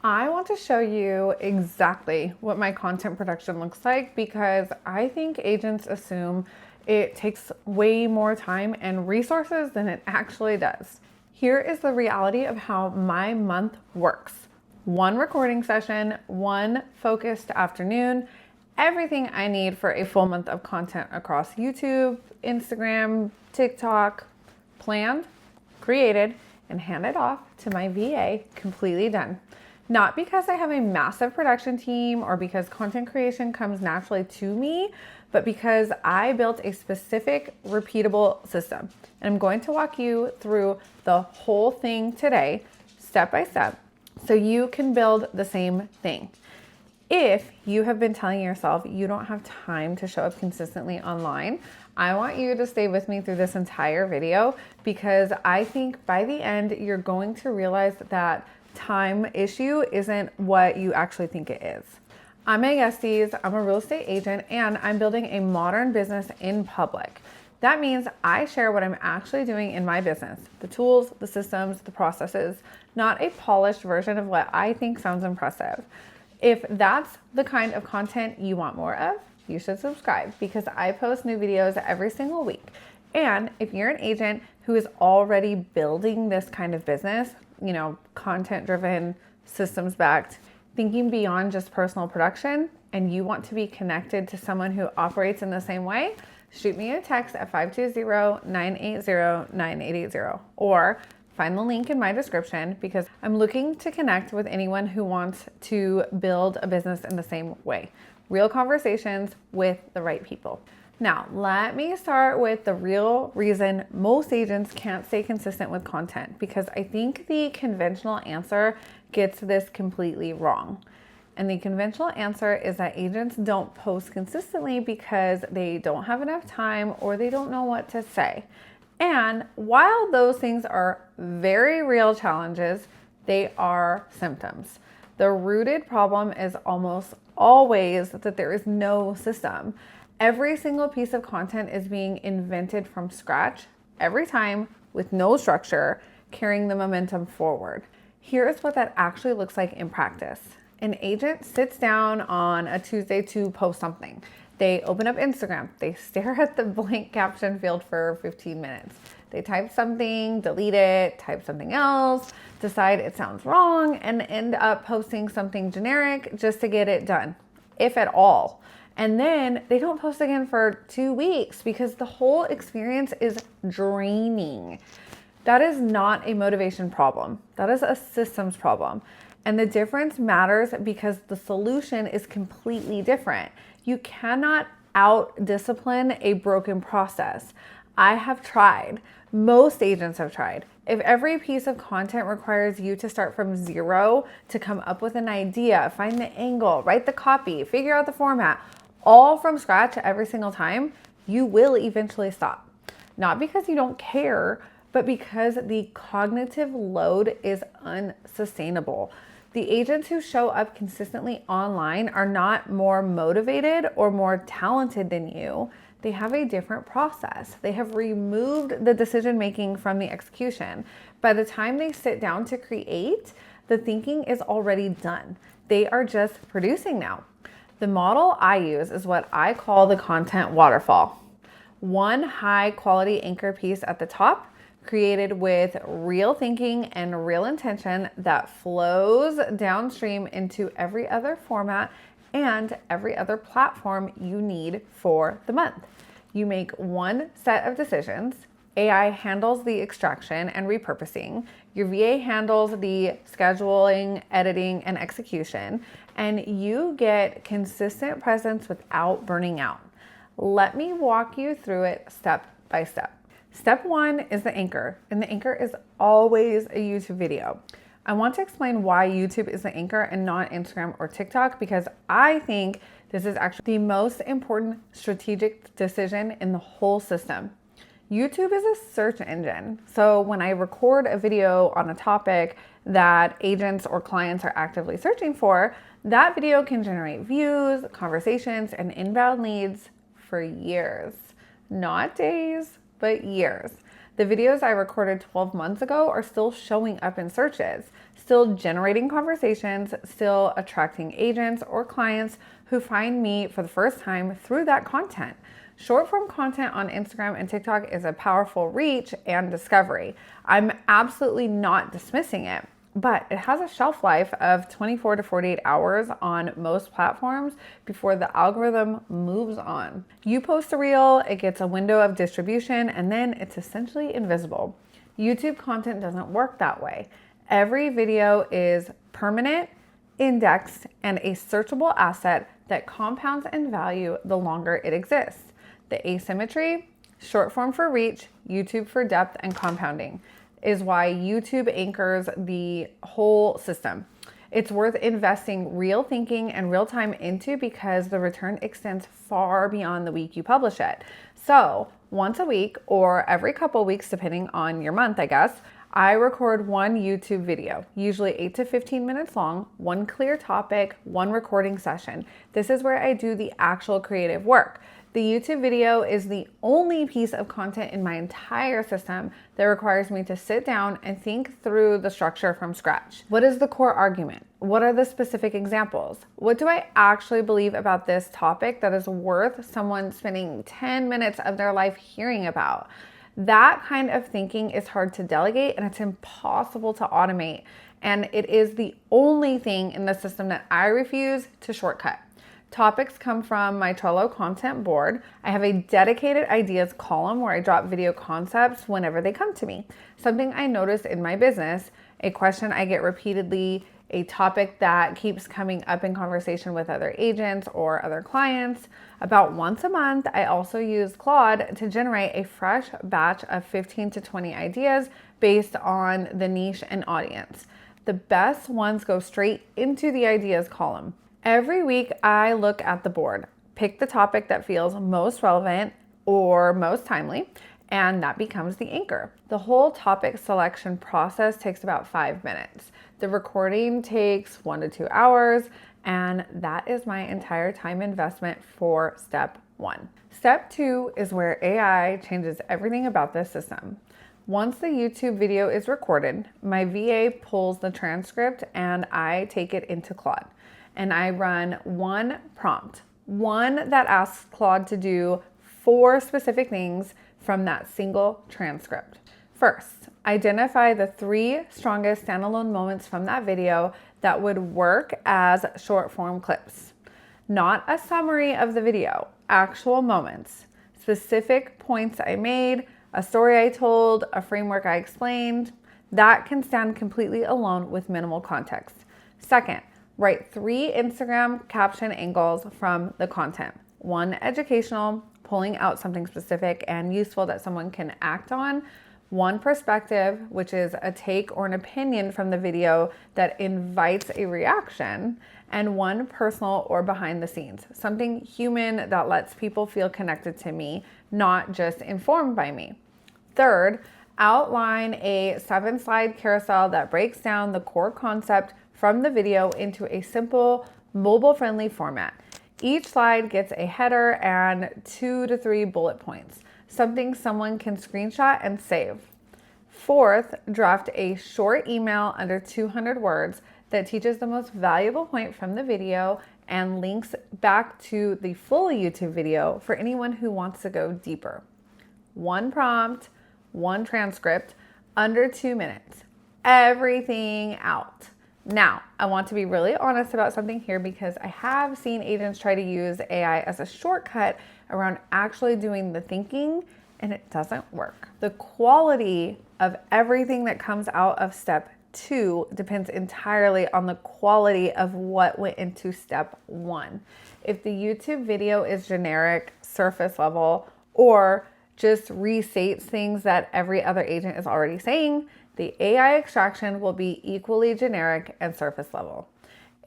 I want to show you exactly what my content production looks like because I think agents assume it takes way more time and resources than it actually does. Here is the reality of how my month works. One recording session, one focused afternoon, everything I need for a full month of content across YouTube, Instagram, TikTok, planned, created, and handed off to my VA, completely done. Not because I have a massive production team or because content creation comes naturally to me, but because I built a specific repeatable system. And I'm going to walk you through the whole thing today, step by step, so you can build the same thing. If you have been telling yourself you don't have time to show up consistently online, I want you to stay with me through this entire video because I think by the end, you're going to realize that time issue isn't what you actually think it is. I'm Estees, I'm a real estate agent, and I'm building a modern business in public. That means I share what I'm actually doing in my business, the tools, the systems, the processes, not a polished version of what I think sounds impressive. If that's the kind of content you want more of, you should subscribe because I post new videos every single week. And if you're an agent who is already building this kind of business, content driven, systems backed, thinking beyond just personal production, and you want to be connected to someone who operates in the same way, shoot me a text at 520-980-9880 or find the link in my description because I'm looking to connect with anyone who wants to build a business in the same way. Real conversations with the right people. Now, let me start with the real reason most agents can't stay consistent with content because I think the conventional answer gets this completely wrong. And the conventional answer is that agents don't post consistently because they don't have enough time or they don't know what to say. And while those things are very real challenges, they are symptoms. The rooted problem is almost always that there is no system. Every single piece of content is being invented from scratch every time with no structure, carrying the momentum forward. Here is what that actually looks like in practice. An agent sits down on a Tuesday to post something. They open up Instagram. They stare at the blank caption field for 15 minutes. They type something, delete it, type something else, decide it sounds wrong, and end up posting something generic just to get it done, if at all. And then they don't post again for 2 weeks because the whole experience is draining. That is not a motivation problem. That is a systems problem. And the difference matters because the solution is completely different. You cannot out-discipline a broken process. I have tried. Most agents have tried. If every piece of content requires you to start from zero to come up with an idea, find the angle, write the copy, figure out the format, all from scratch every single time, you will eventually stop. Not because you don't care, but because the cognitive load is unsustainable. The agents who show up consistently online are not more motivated or more talented than you. They have a different process. They have removed the decision making from the execution. By the time they sit down to create, the thinking is already done. They are just producing now. The model I use is what I call the content waterfall. One high quality anchor piece at the top, created with real thinking and real intention that flows downstream into every other format and every other platform you need for the month. You make one set of decisions. AI handles the extraction and repurposing. Your VA handles the scheduling, editing, and execution, and you get consistent presence without burning out. Let me walk you through it step by step. Step one is the anchor, and the anchor is always a YouTube video. I want to explain why YouTube is the anchor and not Instagram or TikTok because I think this is actually the most important strategic decision in the whole system. YouTube is a search engine. So when I record a video on a topic that agents or clients are actively searching for, that video can generate views, conversations, and inbound leads for years, not days, but years. The videos I recorded 12 months ago are still showing up in searches, still generating conversations, still attracting agents or clients who find me for the first time through that content. Short form content on Instagram and TikTok is a powerful reach and discovery. I'm absolutely not dismissing it, but it has a shelf life of 24 to 48 hours on most platforms before the algorithm moves on. You post a reel, it gets a window of distribution, and then it's essentially invisible. YouTube content doesn't work that way. Every video is permanent, indexed, and a searchable asset that compounds in value the longer it exists. The asymmetry, short form for reach, YouTube for depth and compounding, is why YouTube anchors the whole system. It's worth investing real thinking and real time into because the return extends far beyond the week you publish it. So once a week or every couple weeks, depending on your month, I guess, I record one YouTube video, usually 8 to 15 minutes long, one clear topic, one recording session. This is where I do the actual creative work. The YouTube video is the only piece of content in my entire system that requires me to sit down and think through the structure from scratch. What is the core argument? What are the specific examples? What do I actually believe about this topic that is worth someone spending 10 minutes of their life hearing about? That kind of thinking is hard to delegate and it's impossible to automate. And it is the only thing in the system that I refuse to shortcut. Topics come from my Trello content board. I have a dedicated ideas column where I drop video concepts whenever they come to me. Something I notice in my business, a question I get repeatedly, a topic that keeps coming up in conversation with other agents or other clients. About once a month, I also use Claude to generate a fresh batch of 15 to 20 ideas based on the niche and audience. The best ones go straight into the ideas column. Every week, I look at the board, pick the topic that feels most relevant or most timely, and that becomes the anchor. The whole topic selection process takes about 5 minutes. The recording takes 1 to 2 hours, and that is my entire time investment for step 1. Step 2 is where AI changes everything about this system. Once the YouTube video is recorded, my VA pulls the transcript and I take it into Claude. And I run one prompt, one that asks Claude to do 4 specific things from that single transcript. First, identify the 3 strongest standalone moments from that video that would work as short form clips. Not a summary of the video, actual moments, specific points I made, a story I told, a framework I explained. That can stand completely alone with minimal context. Second, write 3 Instagram caption angles from the content. 1 educational, pulling out something specific and useful that someone can act on. 1 perspective, which is a take or an opinion from the video that invites a reaction. And 1 personal or behind the scenes, something human that lets people feel connected to me, not just informed by me. Third, outline a 7-slide carousel that breaks down the core concept from the video into a simple, mobile-friendly format. Each slide gets a header and 2 to 3 bullet points, something someone can screenshot and save. Fourth, draft a short email under 200 words that teaches the most valuable point from the video and links back to the full YouTube video for anyone who wants to go deeper. 1 prompt, 1 transcript, under 2 minutes. Everything out. Now, I want to be really honest about something here because I have seen agents try to use AI as a shortcut around actually doing the thinking, and it doesn't work. The quality of everything that comes out of step 2 depends entirely on the quality of what went into step 1. If the YouTube video is generic, surface level, or just restates things that every other agent is already saying, the AI extraction will be equally generic and surface level.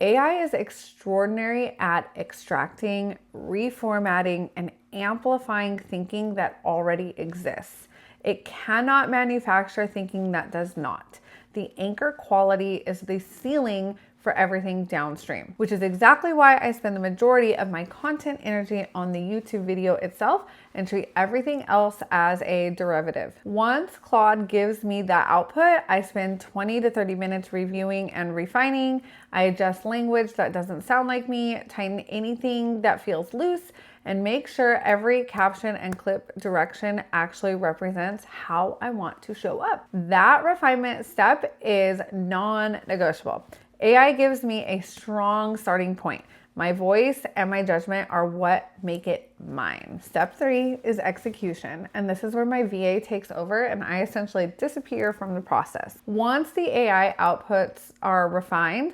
AI is extraordinary at extracting, reformatting, and amplifying thinking that already exists. It cannot manufacture thinking that does not. The anchor quality is the ceiling for everything downstream, which is exactly why I spend the majority of my content energy on the YouTube video itself and treat everything else as a derivative. Once Claude gives me that output, I spend 20 to 30 minutes reviewing and refining. I adjust language that doesn't sound like me, tighten anything that feels loose, and make sure every caption and clip direction actually represents how I want to show up. That refinement step is non-negotiable. AI gives me a strong starting point. My voice and my judgment are what make it mine. Step 3 is execution, and this is where my VA takes over and I essentially disappear from the process. Once the AI outputs are refined,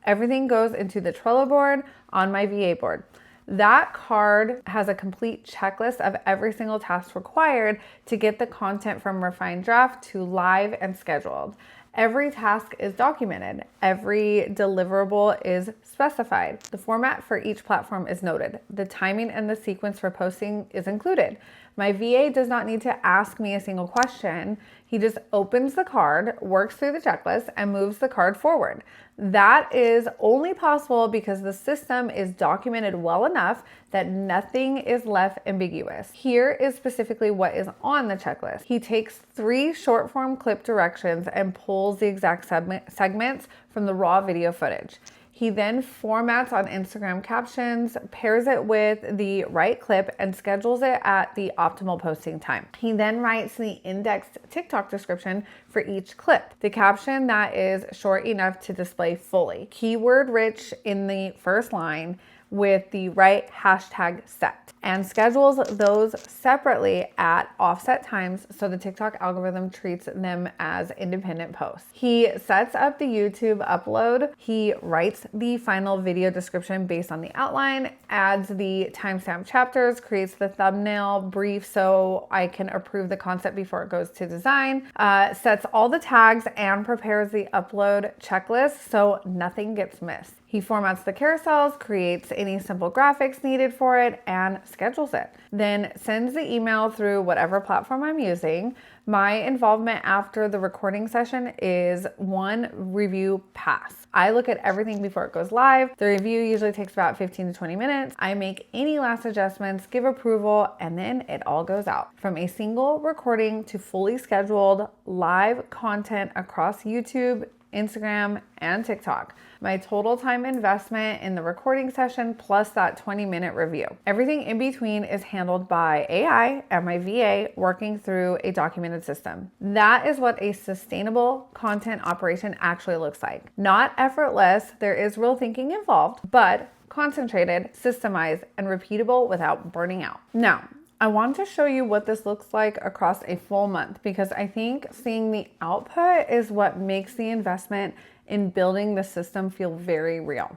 everything goes into the Trello board on my VA board. That card has a complete checklist of every single task required to get the content from refined draft to live and scheduled. Every task is documented. Every deliverable is specified. The format for each platform is noted. The timing and the sequence for posting is included. My VA does not need to ask me a single question. He just opens the card, works through the checklist, and moves the card forward. That is only possible because the system is documented well enough that nothing is left ambiguous. Here is specifically what is on the checklist. He takes 3 short form clip directions and pulls the exact segments from the raw video footage. He then formats on Instagram captions, pairs it with the right clip, and schedules it at the optimal posting time. He then writes the indexed TikTok description for each clip, the caption that is short enough to display fully, keyword rich in the first line with the right hashtag set, and schedules those separately at offset times so the TikTok algorithm treats them as independent posts. He sets up the YouTube upload. He writes the final video description based on the outline, adds the timestamp chapters, creates the thumbnail brief so I can approve the concept before it goes to design, sets all the tags, and prepares the upload checklist so nothing gets missed. He formats the carousels, creates any simple graphics needed for it, and schedules it. Then sends the email through whatever platform I'm using. My involvement after the recording session is 1 review pass. I look at everything before it goes live. The review usually takes about 15 to 20 minutes. I make any last adjustments, give approval, and then it all goes out. From a single recording to fully scheduled live content across YouTube, Instagram, and TikTok. My total time investment in the recording session plus that 20-minute review. Everything in between is handled by AI and my VA working through a documented system. That is what a sustainable content operation actually looks like. Not effortless, there is real thinking involved, but concentrated, systemized, and repeatable without burning out. Now, I want to show you what this looks like across a full month because I think seeing the output is what makes the investment in building the system feel very real.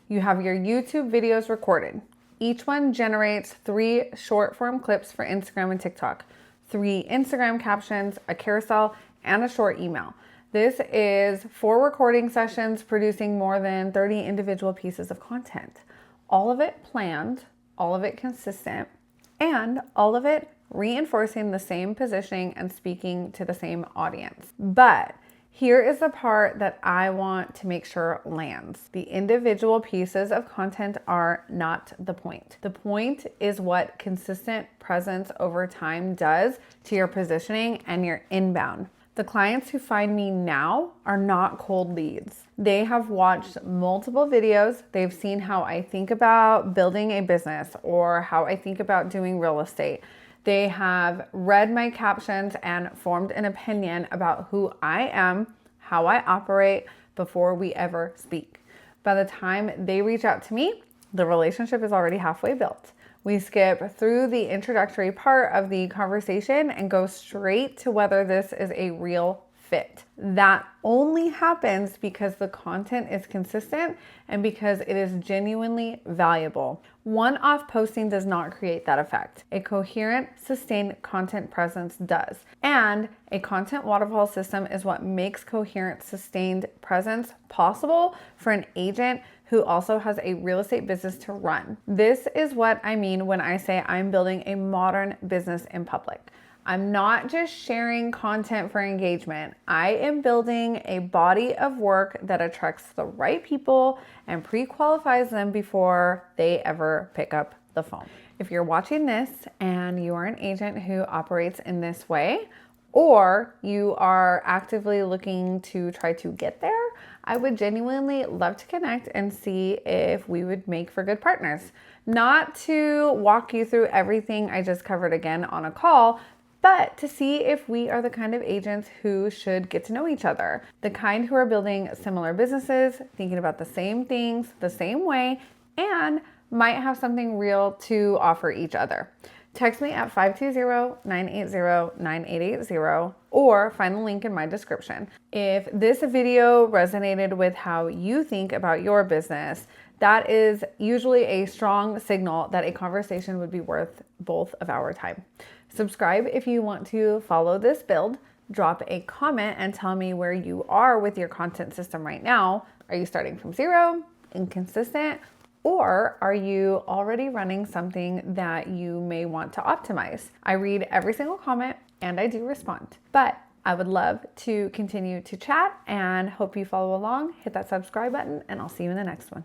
You have your YouTube videos recorded. Each one generates 3 short form clips for Instagram and TikTok, 3 Instagram captions, a carousel, and a short email. This is 4 recording sessions producing more than 30 individual pieces of content. All of it planned, all of it consistent, and all of it reinforcing the same positioning and speaking to the same audience. But here is the part that I want to make sure lands. The individual pieces of content are not the point. The point is what consistent presence over time does to your positioning and your inbound. The clients who find me now are not cold leads. They have watched multiple videos. They've seen how I think about building a business or how I think about doing real estate. They have read my captions and formed an opinion about who I am, how I operate before we ever speak. By the time they reach out to me, the relationship is already halfway built. We skip through the introductory part of the conversation and go straight to whether this is a real fit. That only happens because the content is consistent and because it is genuinely valuable. One-off posting does not create that effect. A coherent, sustained content presence does. And a content waterfall system is what makes coherent, sustained presence possible for an agent who also has a real estate business to run. This is what I mean when I say I'm building a modern business in public. I'm not just sharing content for engagement. I am building a body of work that attracts the right people and pre-qualifies them before they ever pick up the phone. If you're watching this and you are an agent who operates in this way, or you are actively looking to try to get there, I would genuinely love to connect and see if we would make for good partners. Not to walk you through everything I just covered again on a call, but to see if we are the kind of agents who should get to know each other, the kind who are building similar businesses, thinking about the same things the same way, and might have something real to offer each other. Text me at 520-980-9880 or find the link in my description. If this video resonated with how you think about your business, that is usually a strong signal that a conversation would be worth both of our time. Subscribe if you want to follow this build. Drop a comment and tell me where you are with your content system right now. Are you starting from zero, inconsistent, or are you already running something that you may want to optimize? I read every single comment and I do respond. But I would love to continue to chat and hope you follow along. Hit that subscribe button and I'll see you in the next one.